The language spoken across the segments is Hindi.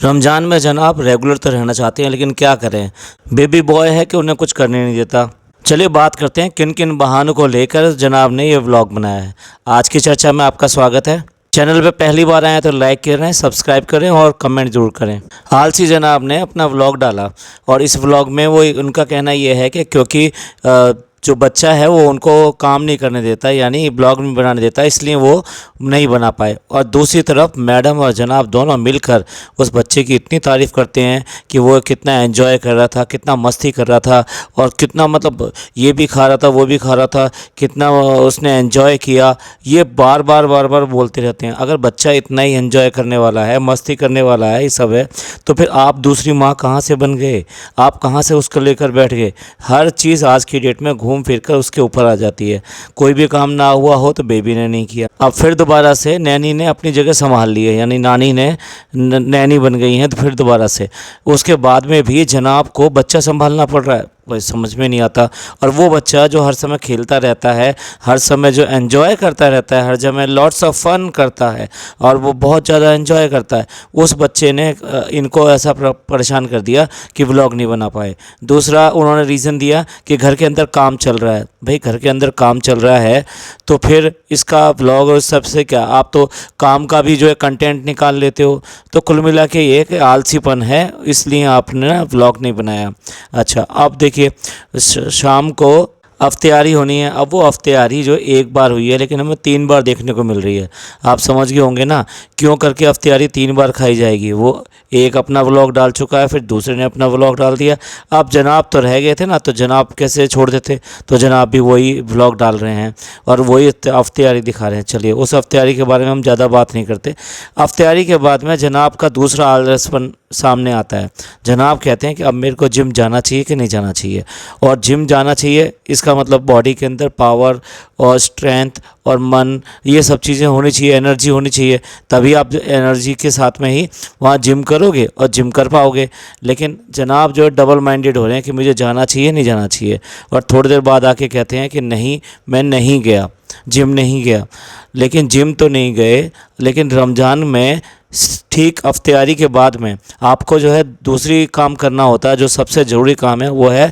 रमज़ान में जनाब रेगुलर तो रहना चाहते हैं, लेकिन क्या करें, बेबी बॉय है कि उन्हें कुछ करने नहीं देता। चलिए बात करते हैं किन किन बहानों को लेकर जनाब ने ये व्लॉग बनाया है। आज की चर्चा में आपका स्वागत है। चैनल पे पहली बार आए हैं तो लाइक करें, सब्सक्राइब करें और कमेंट ज़रूर करें। आलसी जनाब ने अपना व्लॉग डाला और इस व्लॉग में वो उनका कहना ये है कि क्योंकि जो बच्चा है वो उनको काम नहीं करने देता, यानी ब्लॉग नहीं बनाने देता, इसलिए वो नहीं बना पाए। और दूसरी तरफ मैडम और जनाब दोनों मिलकर उस बच्चे की इतनी तारीफ़ करते हैं कि वो कितना एंजॉय कर रहा था, कितना मस्ती कर रहा था और कितना मतलब ये भी खा रहा था वो भी खा रहा था, कितना उसने एंजॉय किया। ये बार बार बोलते रहते हैं। अगर बच्चा इतना ही एंजॉय करने वाला है, मस्ती करने वाला है, ये सब है, तो फिर आप दूसरी माँ कहाँ से बन गए? आप कहाँ से उसको लेकर बैठ गए? हर चीज़ आज की डेट में घूम फिर कर उसके ऊपर आ जाती है। कोई भी काम ना हुआ हो तो बेबी ने नहीं किया। अब फिर दोबारा से नैनी ने अपनी जगह संभाल ली है, यानी नानी ने नैनी बन गई हैं। तो फिर दोबारा से उसके बाद में भी जनाब को बच्चा संभालना पड़ रहा है, कोई समझ में नहीं आता। और वो बच्चा जो हर समय खेलता रहता है, हर समय जो एंजॉय करता रहता है, हर समय लॉट्स ऑफ फन करता है और वो बहुत ज़्यादा एंजॉय करता है, उस बच्चे ने इनको ऐसा परेशान कर दिया कि व्लॉग नहीं बना पाए। दूसरा उन्होंने रीज़न दिया कि घर के अंदर काम चल रहा है। भाई घर के अंदर काम चल रहा है तो फिर इसका व्लॉग और सबसे क्या, आप तो काम का भी जो है कंटेंट निकाल लेते हो। तो कुल मिला के ये कि आलसीपन है, इसलिए आपने ना व्लॉग नहीं बनाया। अच्छा, अब देखिए शाम को अफ्तारी होनी है। अब वो अफ्तारी जो एक बार हुई है, लेकिन हमें 3 बार देखने को मिल रही है। आप समझ गए होंगे ना क्यों करके अफ्तारी 3 बार खाई जाएगी। वो एक अपना व्लॉग डाल चुका है, फिर दूसरे ने अपना व्लॉग डाल दिया। अब जनाब तो रह गए थे ना, तो जनाब कैसे छोड़ देते, तो जनाब भी वही व्लॉग डाल रहे हैं और वही अफ्तारी दिखा रहे हैं। चलिए उस अफ्तारी के बारे में हम ज़्यादा बात नहीं करते। अफ्तारी के बाद में जनाब का दूसरा आलसपन सामने आता है। जनाब कहते हैं कि अब मेरे को जिम जाना चाहिए कि नहीं जाना चाहिए, और जिम जाना चाहिए इसका मतलब बॉडी के अंदर पावर और स्ट्रेंथ और मन, ये सब चीज़ें होनी चाहिए, एनर्जी होनी चाहिए, तभी आप एनर्जी के साथ में ही वहाँ जिम करोगे और जिम कर पाओगे। लेकिन जनाब जो है डबल माइंडेड हो रहे हैं कि मुझे जाना चाहिए नहीं जाना चाहिए, और थोड़ी देर बाद आके कहते हैं कि नहीं मैं नहीं गया, जिम नहीं गया। लेकिन जिम तो नहीं गए, लेकिन रमज़ान में ठीक अफ्तारी के बाद में आपको जो है दूसरी काम करना होता है। जो सबसे ज़रूरी काम है वो है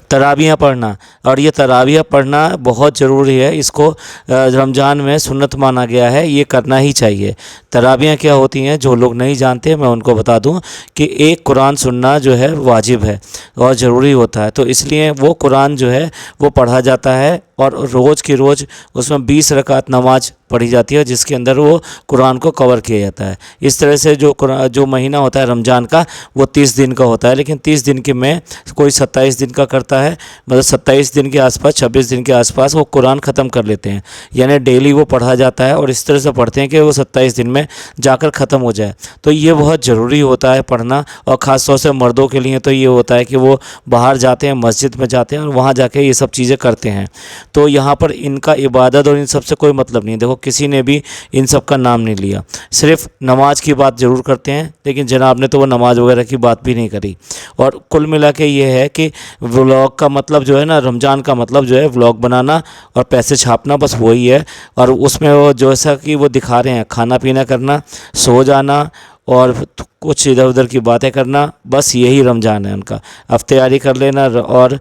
तराबियाँ पढ़ना, और ये तराबियाँ पढ़ना बहुत ज़रूरी है। इसको रमज़ान में सुन्नत माना गया है, ये करना ही चाहिए। तराबियाँ क्या होती हैं, जो लोग नहीं जानते मैं उनको बता दूं कि एक कुरान सुनना जो है वाजिब है और ज़रूरी होता है। तो इसलिए वो कुरान जो है वो पढ़ा जाता है और रोज़ की रोज़ उसमें 20 रकात नमाज पढ़ी जाती है, जिसके अंदर वो कुरान को कवर किया जाता है। इस तरह से जो महीना होता है रमज़ान का वो 30 दिन का होता है, लेकिन 30 दिन के में कोई 27 दिन का करता है, मतलब 27 दिन के आसपास, 26 दिन के आसपास वो कुरान ख़त्म कर लेते हैं। यानी डेली वो पढ़ा जाता है और इस तरह से पढ़ते हैं कि वो 27 दिन में जाकर ख़त्म हो जाए। तो ये बहुत ज़रूरी होता है पढ़ना, और ख़ास तौर से मर्दों के लिए तो ये होता है कि वो बाहर जाते हैं, मस्जिद में जाते हैं और वहाँ जाके ये सब चीज़ें करते हैं। तो यहाँ पर इनका इबादत और इन सब से कोई मतलब नहीं। देखो किसी ने भी इन सब का नाम नहीं लिया, सिर्फ नमाज की बात ज़रूर करते हैं, लेकिन जनाब ने तो वो नमाज वगैरह की बात भी नहीं करी। और कुल मिला के ये है कि व्लॉग का मतलब जो है ना, रमज़ान का मतलब जो है व्लॉग बनाना और पैसे छापना, बस वही है। और उसमें वो जैसा कि वो दिखा रहे हैं, खाना पीना करना, सो जाना और कुछ इधर उधर की बातें करना, बस यही रमज़ान है उनका। अफ्तारी कर लेना और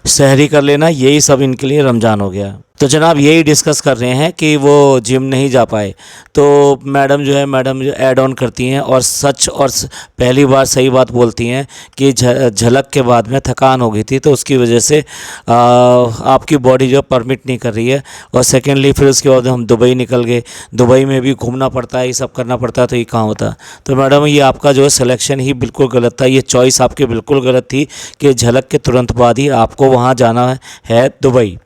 सहरी कर लेना, यही सब इनके लिए रमज़ान हो गया। तो जनाब यही डिस्कस कर रहे हैं कि वो जिम नहीं जा पाए। तो मैडम जो ऐड ऑन करती हैं और सच और पहली बार सही बात बोलती हैं कि झलक के बाद में थकान हो गई थी, तो उसकी वजह से आपकी बॉडी जो परमिट नहीं कर रही है। और सेकेंडली फिर उसके बाद हम दुबई निकल गए, दुबई में भी घूमना पड़ता है, ये सब करना पड़ता है, तो ये कहाँ होता। तो मैडम ये आपका जो है सिलेक्शन ही बिल्कुल गलत था, ये चॉइस आपकी बिल्कुल गलत थी कि झलक के तुरंत बाद ही आपको वहाँ जाना है दुबई।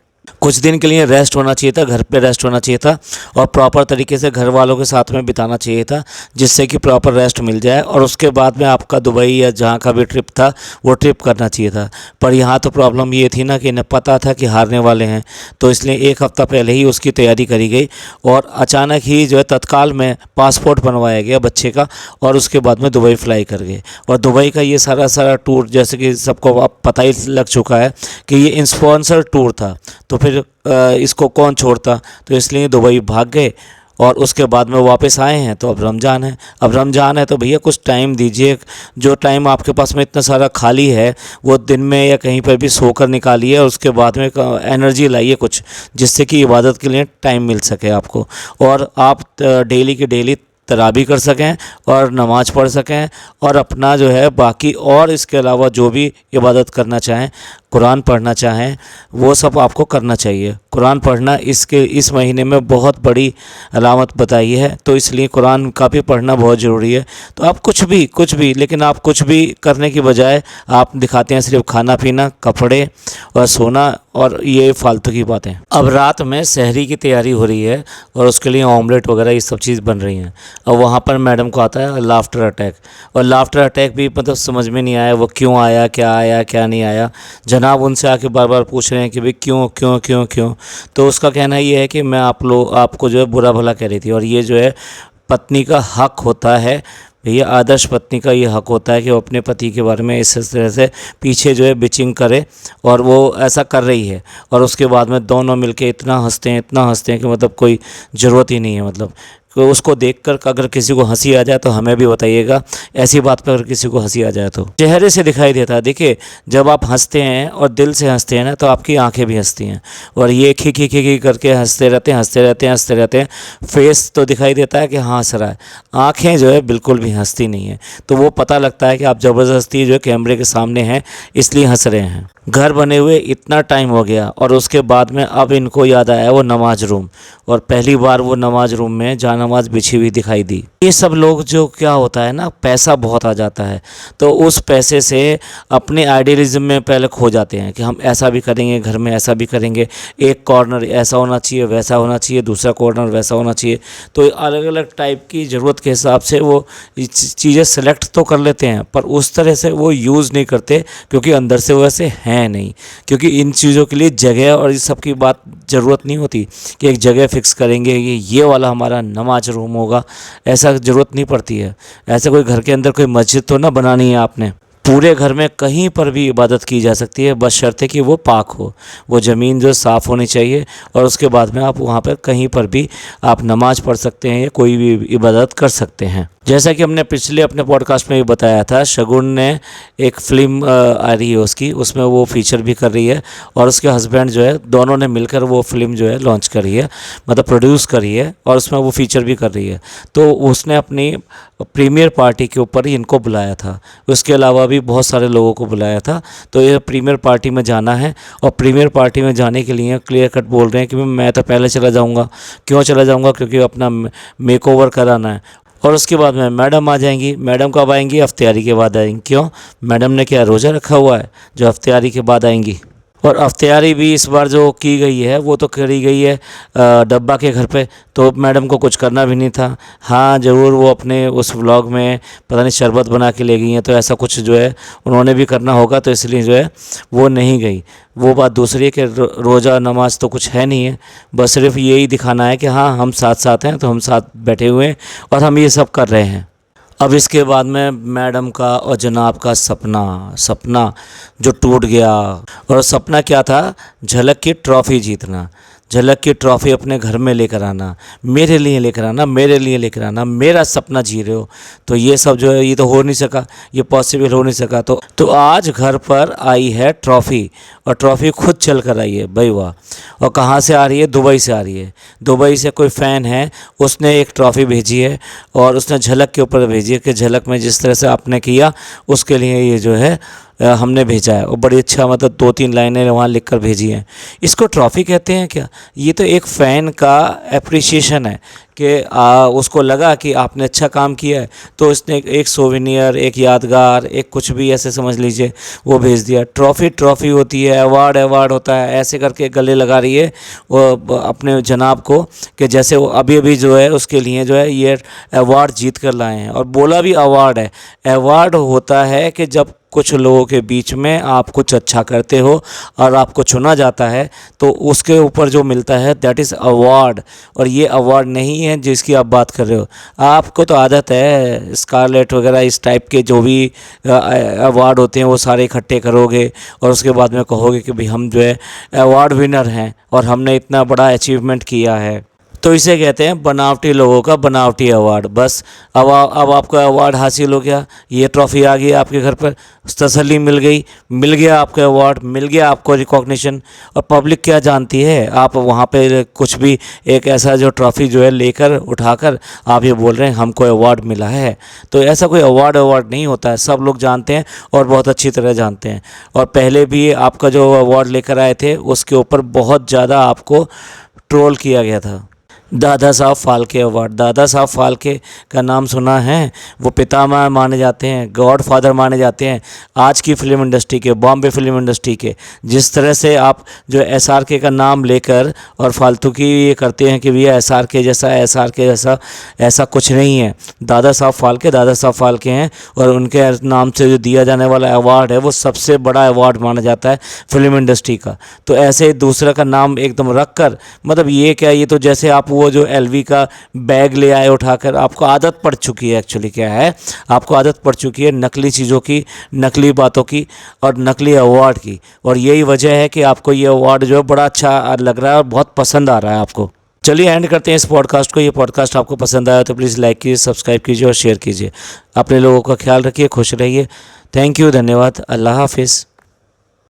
कुछ दिन के लिए रेस्ट होना चाहिए था, घर पे रेस्ट होना चाहिए था और प्रॉपर तरीके से घर वालों के साथ में बिताना चाहिए था, जिससे कि प्रॉपर रेस्ट मिल जाए और उसके बाद में आपका दुबई या जहाँ का भी ट्रिप था वो ट्रिप करना चाहिए था। पर यहाँ तो प्रॉब्लम ये थी ना कि इन्हें पता था कि हारने वाले हैं, तो इसलिए 1 हफ़्ता पहले ही उसकी तैयारी करी गई और अचानक ही जो है तत्काल में पासपोर्ट बनवाया गया बच्चे का और उसके बाद में दुबई फ्लाई कर गए। और दुबई का ये सारा टूर, जैसे कि सबको अब पता ही लग चुका है कि ये स्पॉन्सर टूर था, तो फिर इसको कौन छोड़ता, तो इसलिए दुबई भाग गए और उसके बाद में वापस आए हैं तो अब रमज़ान है। अब रमज़ान है तो भैया कुछ टाइम दीजिए, जो टाइम आपके पास में इतना सारा खाली है वो दिन में या कहीं पर भी सोकर निकालिए और उसके बाद में एनर्जी लाइए कुछ, जिससे कि इबादत के लिए टाइम मिल सके आपको, और आप डेली की डेली तराबी कर सकें और नमाज़ पढ़ सकें और अपना जो है बाकी और इसके अलावा जो भी इबादत करना चाहें, कुरान पढ़ना चाहें, वो सब आपको करना चाहिए। कुरान पढ़ना इस महीने में बहुत बड़ी अलामत बताई है, तो इसलिए कुरान का भी पढ़ना बहुत ज़रूरी है। तो आप कुछ भी लेकिन आप कुछ भी करने की बजाय आप दिखाते हैं सिर्फ खाना पीना, कपड़े और सोना और ये फालतू की बातें। अब रात में सहरी की तैयारी हो रही है और उसके लिए ऑमलेट वगैरह ये सब चीज़ बन रही हैं। और वहाँ पर मैडम को आता है लाफ्टर अटैक, और लाफ्टर अटैक भी मतलब समझ में नहीं आया वो क्यों आया क्या नहीं आया। जनाब उनसे आके बार बार पूछ रहे हैं कि भाई क्यों क्यों क्यों क्यों। तो उसका कहना ये है कि मैं आपको जो है बुरा भला कह रही थी, और ये जो है पत्नी का हक होता है भैया, आदर्श पत्नी का ये हक होता है कि वो अपने पति के बारे में इस तरह से पीछे जो है बिचिंग करे, और वो ऐसा कर रही है और उसके बाद में दोनों मिलके इतना हंसते हैं कि मतलब कोई ज़रूरत ही नहीं है। मतलब तो उसको देखकर अगर किसी को हंसी आ जाए तो हमें भी बताइएगा, ऐसी बात पर अगर किसी को हंसी आ जाए तो चेहरे से दिखाई देता है। देखिए जब आप हंसते हैं और दिल से हंसते हैं ना, तो आपकी आंखें भी हंसती हैं, और ये खी करके हंसते रहते हैं। फेस तो दिखाई देता है कि हाँ हंस रहा है, आँखें जो है बिल्कुल भी हंसती नहीं है। तो वो पता लगता है कि आप ज़बरदस्ती जो है कैमरे के सामने हैं इसलिए हंस रहे हैं। घर बने हुए इतना टाइम हो गया और उसके बाद में अब इनको याद आया वो नमाज रूम, और पहली बार वो नमाज रूम में जहाँ नमाज बिछी हुई दिखाई दी। ये सब लोग जो क्या होता है ना, पैसा बहुत आ जाता है तो उस पैसे से अपने आइडियलिज्म में पहले खो जाते हैं कि हम ऐसा भी करेंगे, घर में ऐसा भी करेंगे, एक कॉर्नर ऐसा होना चाहिए, वैसा होना चाहिए, दूसरा कॉर्नर वैसा होना चाहिए। तो अलग अलग टाइप की ज़रूरत के हिसाब से वो चीज़ें सेलेक्ट तो कर लेते हैं, पर उस तरह से वो यूज़ नहीं करते क्योंकि अंदर से वैसे हैं नहीं। क्योंकि इन चीज़ों के लिए जगह और इस सब की बात ज़रूरत नहीं होती कि एक जगह फ़िक्स करेंगे ये वाला हमारा नमाज रूम होगा, ऐसा ज़रूरत नहीं पड़ती है। ऐसे कोई घर के अंदर कोई मस्जिद तो ना बनानी है आपने। पूरे घर में कहीं पर भी इबादत की जा सकती है, बस शर्त कि वो पाक हो, वो ज़मीन जो साफ़ होनी चाहिए, और उसके बाद में आप वहाँ पर कहीं पर भी आप नमाज़ पढ़ सकते हैं या कोई भी इबादत कर सकते हैं। जैसा कि हमने पिछले अपने पॉडकास्ट में भी बताया था, शगुन ने एक फ़िल्म आ रही है उसकी, उसमें वो फीचर भी कर रही है, और उसके हस्बैंड जो है दोनों ने मिलकर वो फ़िल्म जो है लॉन्च करी है, मतलब प्रोड्यूस करी है, और उसमें वो फीचर भी कर रही है। तो उसने अपनी प्रीमियर पार्टी के ऊपर ही इनको बुलाया था, उसके अलावा भी बहुत सारे लोगों को बुलाया था। तो ये प्रीमियर पार्टी में जाना है, और प्रीमियर पार्टी में जाने के लिए क्लियर कट बोल रहे हैं कि मैं तो पहले चला जाऊँगा। क्यों चला जाऊँगा? क्योंकि अपना मेकओवर कराना है, और उसके बाद में मैडम आ जाएंगी। मैडम कब आएंगी? इफ्तियारी के बाद आएंगी। क्यों? मैडम ने क्या रोज़ा रखा हुआ है जो इफ्तियारी के बाद आएंगी? और इफ्तियारी भी इस बार जो की गई है वो तो करी गई है डब्बा के घर पे, तो मैडम को कुछ करना भी नहीं था। हाँ ज़रूर वो अपने उस व्लॉग में पता नहीं शरबत बना के ले गई हैं, तो ऐसा कुछ जो है उन्होंने भी करना होगा, तो इसलिए जो है वो नहीं गई। वो बात दूसरी है कि रोज़ा नमाज तो कुछ है नहीं है, बस सिर्फ यही दिखाना है कि हाँ हम साथ साथ हैं, तो हम साथ बैठे हुए हैं और हम ये सब कर रहे हैं। अब इसके बाद में मैडम का और जनाब का सपना जो टूट गया, और सपना क्या था? झलक की ट्रॉफ़ी जीतना, झलक की ट्रॉफ़ी अपने घर में लेकर आना, मेरे लिए लेकर आना, मेरा सपना जी रहे हो। तो ये सब जो है ये तो हो नहीं सका, ये पॉसिबल हो नहीं सका। तो आज घर पर आई है ट्रॉफ़ी, और ट्रॉफ़ी खुद चल कर आई है भाई वाह। और कहाँ से आ रही है? दुबई से आ रही है। दुबई से कोई फ़ैन है, उसने एक ट्रॉफ़ी भेजी है, और उसने झलक के ऊपर भेजी है कि झलक में जिस तरह से आपने किया उसके लिए ये जो है हमने भेजा है। और बड़ी अच्छा, मतलब 2-3 लाइनें वहाँ लिख कर भेजी हैं। इसको ट्रॉफ़ी कहते हैं क्या? ये तो एक फ़ैन का एप्रिसिएशन है कि उसको लगा कि आपने अच्छा काम किया है, तो उसने एक सोवेनियर, एक यादगार, एक कुछ भी ऐसे समझ लीजिए वो भेज दिया। ट्रॉफ़ी होती है, अवार्ड होता है, ऐसे करके गले लगा रही है वो अपने जनाब को कि जैसे वो अभी जो है उसके लिए जो है ये अवार्ड जीत कर लाए हैं। और बोला भी अवार्ड है। अवार्ड होता है कि जब कुछ लोगों के बीच में आप कुछ अच्छा करते हो और आपको चुना जाता है, तो उसके ऊपर जो मिलता है दैट इज़ अवार्ड। और ये अवार्ड नहीं है जिसकी आप बात कर रहे हो। आपको तो आदत है स्कारलेट वगैरह इस टाइप के जो भी अवार्ड होते हैं वो सारे इकट्ठे करोगे, और उसके बाद में कहोगे कि भाई हम जो है अवार्ड विनर हैं और हमने इतना बड़ा अचीवमेंट किया है। तो इसे कहते हैं बनावटी लोगों का बनावटी अवार्ड। बस अब आपको अवार्ड हासिल हो गया, ये ट्रॉफी आ गई आपके घर पर, तसल्ली मिल गई, मिल गया आपका अवार्ड, मिल गया आपको रिकॉग्निशन। और पब्लिक क्या जानती है, आप वहाँ पे कुछ भी एक ऐसा जो ट्रॉफी जो है लेकर उठाकर आप ये बोल रहे हैं हमको अवार्ड मिला है। तो ऐसा कोई अवार्ड नहीं होता है, सब लोग जानते हैं और बहुत अच्छी तरह जानते हैं। और पहले भी आपका जो अवार्ड लेकर आए थे उसके ऊपर बहुत ज़्यादा आपको ट्रोल किया गया था। दादा साहब फाल्के अवार्ड, दादा साहब फाल्के का नाम सुना है, वो पितामह माने जाते हैं, गॉड फादर माने जाते हैं आज की फिल्म इंडस्ट्री के, बॉम्बे फिल्म इंडस्ट्री के। जिस तरह से आप जो SRK का नाम लेकर और फालतू की ये करते हैं कि भैया SRK जैसा, ऐसा कुछ नहीं है। दादा साहब फाल्के हैं और उनके नाम से जो दिया जाने वाला अवार्ड है वो सबसे बड़ा अवार्ड माना जाता है फिल्म इंडस्ट्री का। तो ऐसे दूसरे का नाम एकदम रख कर, मतलब ये क्या, ये तो जैसे आप वो जो LV का बैग ले आए उठाकर, आपको आदत पड़ चुकी है। एक्चुअली क्या है, आपको आदत पड़ चुकी है नकली चीज़ों की, नकली बातों की और नकली अवार्ड की। और यही वजह है कि आपको ये अवार्ड जो है बड़ा अच्छा लग रहा है और बहुत पसंद आ रहा है आपको। चलिए एंड करते हैं इस पॉडकास्ट को। ये पॉडकास्ट आपको पसंद आया तो प्लीज़ लाइक कीजिए, सब्सक्राइब कीजिए और शेयर कीजिए। अपने लोगों का ख्याल रखिए, खुश रहिए। थैंक यू, धन्यवाद, अल्लाह हाफिज़।